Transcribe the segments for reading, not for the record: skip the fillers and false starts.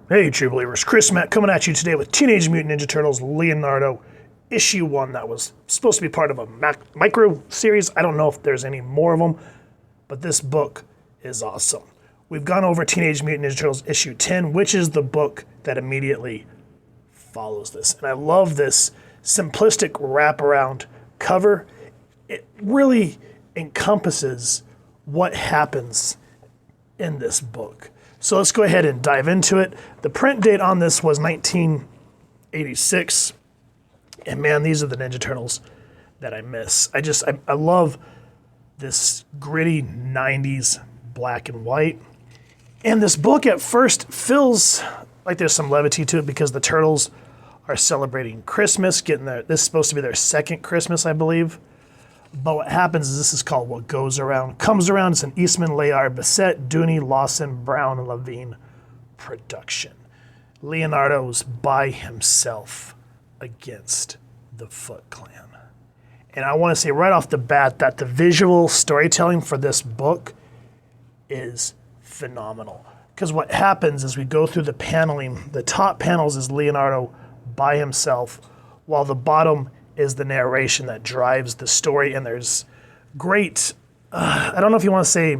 Hey, True Believers, Chris Matt coming at you today with Teenage Mutant Ninja Turtles Leonardo, issue 1 that was supposed to be part of a micro series. I don't know if there's any more of them, but this book is awesome. We've gone over Teenage Mutant Ninja Turtles issue 10, which is the book that immediately follows this. And I love this simplistic wraparound cover. It really encompasses what happens in this book. So let's go ahead and dive into it. The print date on this was 1986. And man, these are the Ninja Turtles that I miss. I love this gritty 90s black and white. And this book at first feels like there's some levity to it because the Turtles are celebrating Christmas, this is supposed to be their second Christmas, I believe. But what happens is this is called What Goes Around Comes Around. It's an Eastman, Laird, Bissett, Dooney, Lawson, Brown, and Levine production. Leonardo's by himself against the Foot Clan. And I want to say right off the bat that the visual storytelling for this book is phenomenal. Because what happens is we go through the paneling. The top panels is Leonardo by himself, while the bottom is the narration that drives the story. And there's great, I don't know if you want to say,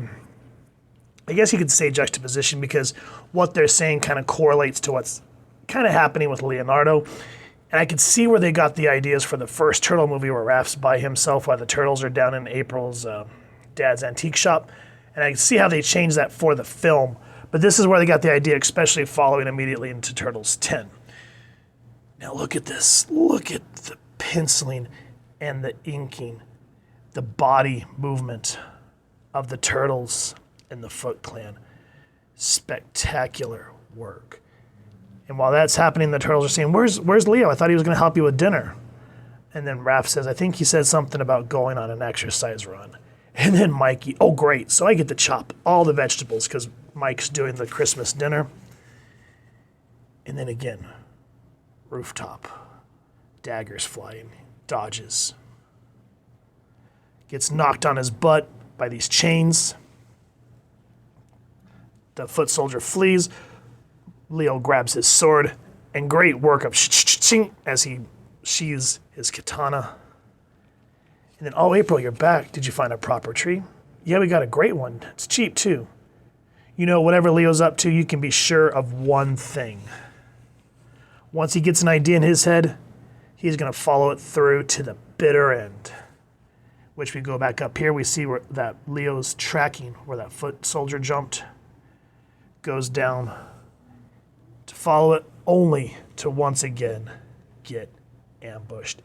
I guess you could say juxtaposition, because what they're saying kind of correlates to what's kind of happening with Leonardo. And I could see where they got the ideas for the first Turtle movie where Raph's by himself while the Turtles are down in April's dad's antique shop. And I can see how they changed that for the film. But this is where they got the idea, especially following immediately into Turtles 10. Now look at this. Look at the penciling and the inking, the body movement of the Turtles and the Foot Clan. Spectacular work. And while that's happening, the Turtles are saying, where's Leo? I thought he was going to help you with dinner. And then Raph says, I think he said something about going on an exercise run. And then Mikey, oh great, so I get to chop all the vegetables because Mike's doing the Christmas dinner. And then again, rooftop, daggers flying, dodges. Gets knocked on his butt by these chains. The foot soldier flees. Leo grabs his sword, and great work of as he sheathes his katana. And then, oh, April, you're back. Did you find a proper tree? Yeah, we got a great one. It's cheap, too. You know, whatever Leo's up to, you can be sure of one thing. Once he gets an idea in his head, he's going to follow it through to the bitter end. Which we go back up here, we see where that Leo's tracking, where that foot soldier jumped, goes down to follow it only to once again get ambushed.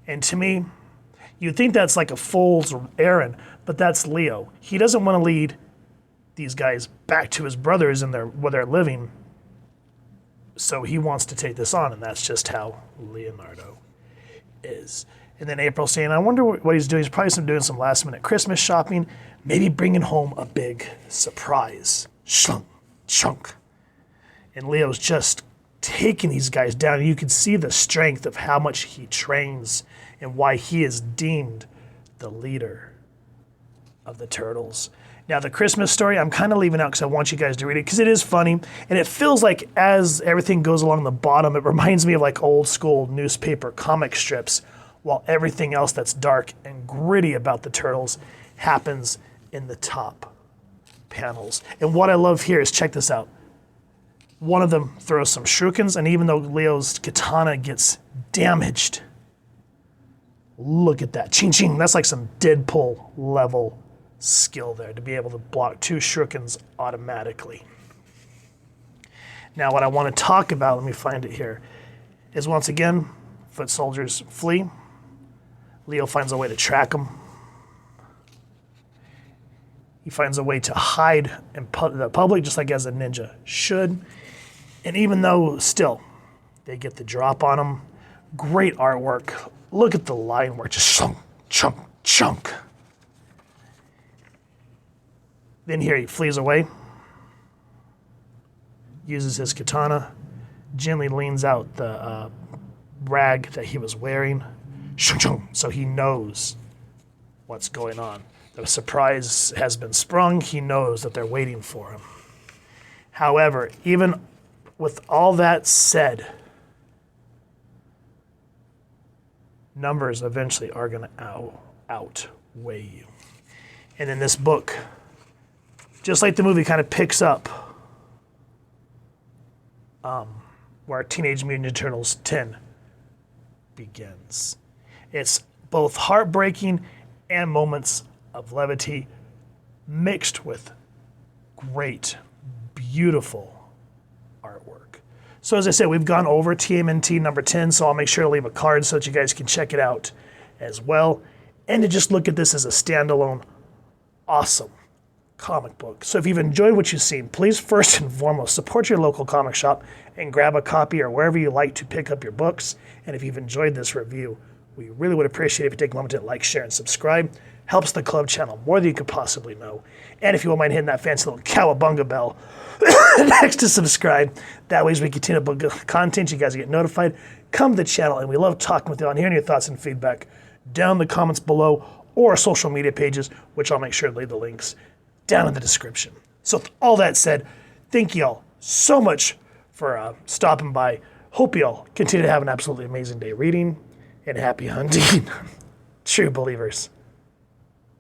And to me, you'd think that's like a fool's errand, but that's Leo. He doesn't want to lead these guys back to his brothers and where they're living, so he wants to take this on, and that's just how Leonardo is. And then April saying, I wonder what he's doing. He's probably doing some last-minute Christmas shopping, maybe bringing home a big surprise. Shunk, chunk. And Leo's just taking these guys down. And you can see the strength of how much he trains and why he is deemed the leader of the Turtles. Now, the Christmas story, I'm kind of leaving out because I want you guys to read it because it is funny. And it feels like as everything goes along the bottom, it reminds me of like old school newspaper comic strips, while everything else that's dark and gritty about the Turtles happens in the top panels. And what I love here is, check this out. One of them throws some shurikens, and even though Leo's katana gets damaged, look at that. Ching ching. That's like some Deadpool level skill there to be able to block 2 shurikens automatically. Now what I want to talk about, let me find it here, is once again, foot soldiers flee. Leo finds a way to track them. He finds a way to hide in the public, just like as a ninja should. And even though still they get the drop on him, great artwork. Look at the line work, just chunk, chunk, chunk. Then here he flees away, uses his katana, gently leans out the rag that he was wearing, so he knows what's going on. The surprise has been sprung. He knows that they're waiting for him. However, even with all that said, numbers eventually are going to outweigh you. And in this book, just like the movie kind of picks up where Teenage Mutant Ninja Turtles 10 begins. It's both heartbreaking and moments of levity mixed with great, beautiful artwork. So as I said, we've gone over TMNT number 10, so I'll make sure to leave a card so that you guys can check it out as well. And to just look at this as a standalone, awesome comic book. So if you've enjoyed what you've seen, please first and foremost support your local comic shop and grab a copy or wherever you like to pick up your books. And if you've enjoyed this review, we really would appreciate it if you take a moment to like, share, and subscribe. Helps the club channel more than you could possibly know. And if you won't mind hitting that fancy little cowabunga bell next to subscribe, that way as we continue to book content, you guys get notified. Come to the channel, and we love talking with you on hearing your thoughts and feedback down in the comments below or our social media pages, which I'll make sure to leave the links down in the description. So with all that said, thank you all so much for stopping by. Hope you all continue to have an absolutely amazing day reading, and happy hunting, true believers.